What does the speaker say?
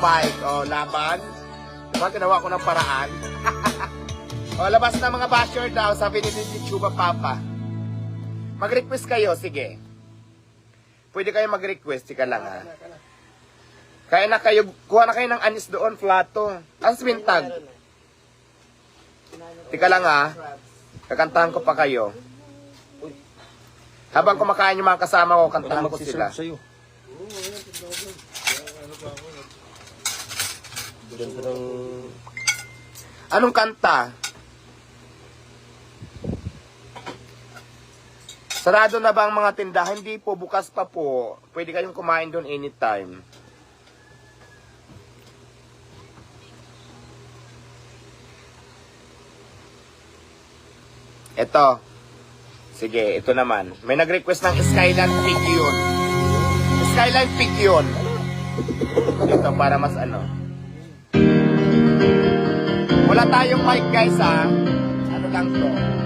mic. O, laban. Diba, ginawa ko ng paraan. O, labas na mga basher daw, sabi ni Chuba Papa. Mag-request kayo, sige. Pwede kayo mag-request, tika lang ha. Kaya na kayo, kuha na kayo ng anis doon, plato. Ang swintag. Tika lang ha. Kakantahan ko pa kayo. Habang kumakain yung mga kasama ko, kantahan ko sila. Anong kanta? Sarado na ba ang mga tindahan? Hindi po, bukas pa po. Pwede kayong kumain doon anytime. Ito. Sige, ito naman. May nag-request ng Skyline Peak yun. Skyline Peak yun. Ito para mas ano. Wala tayong mic guys ha. Ano lang to.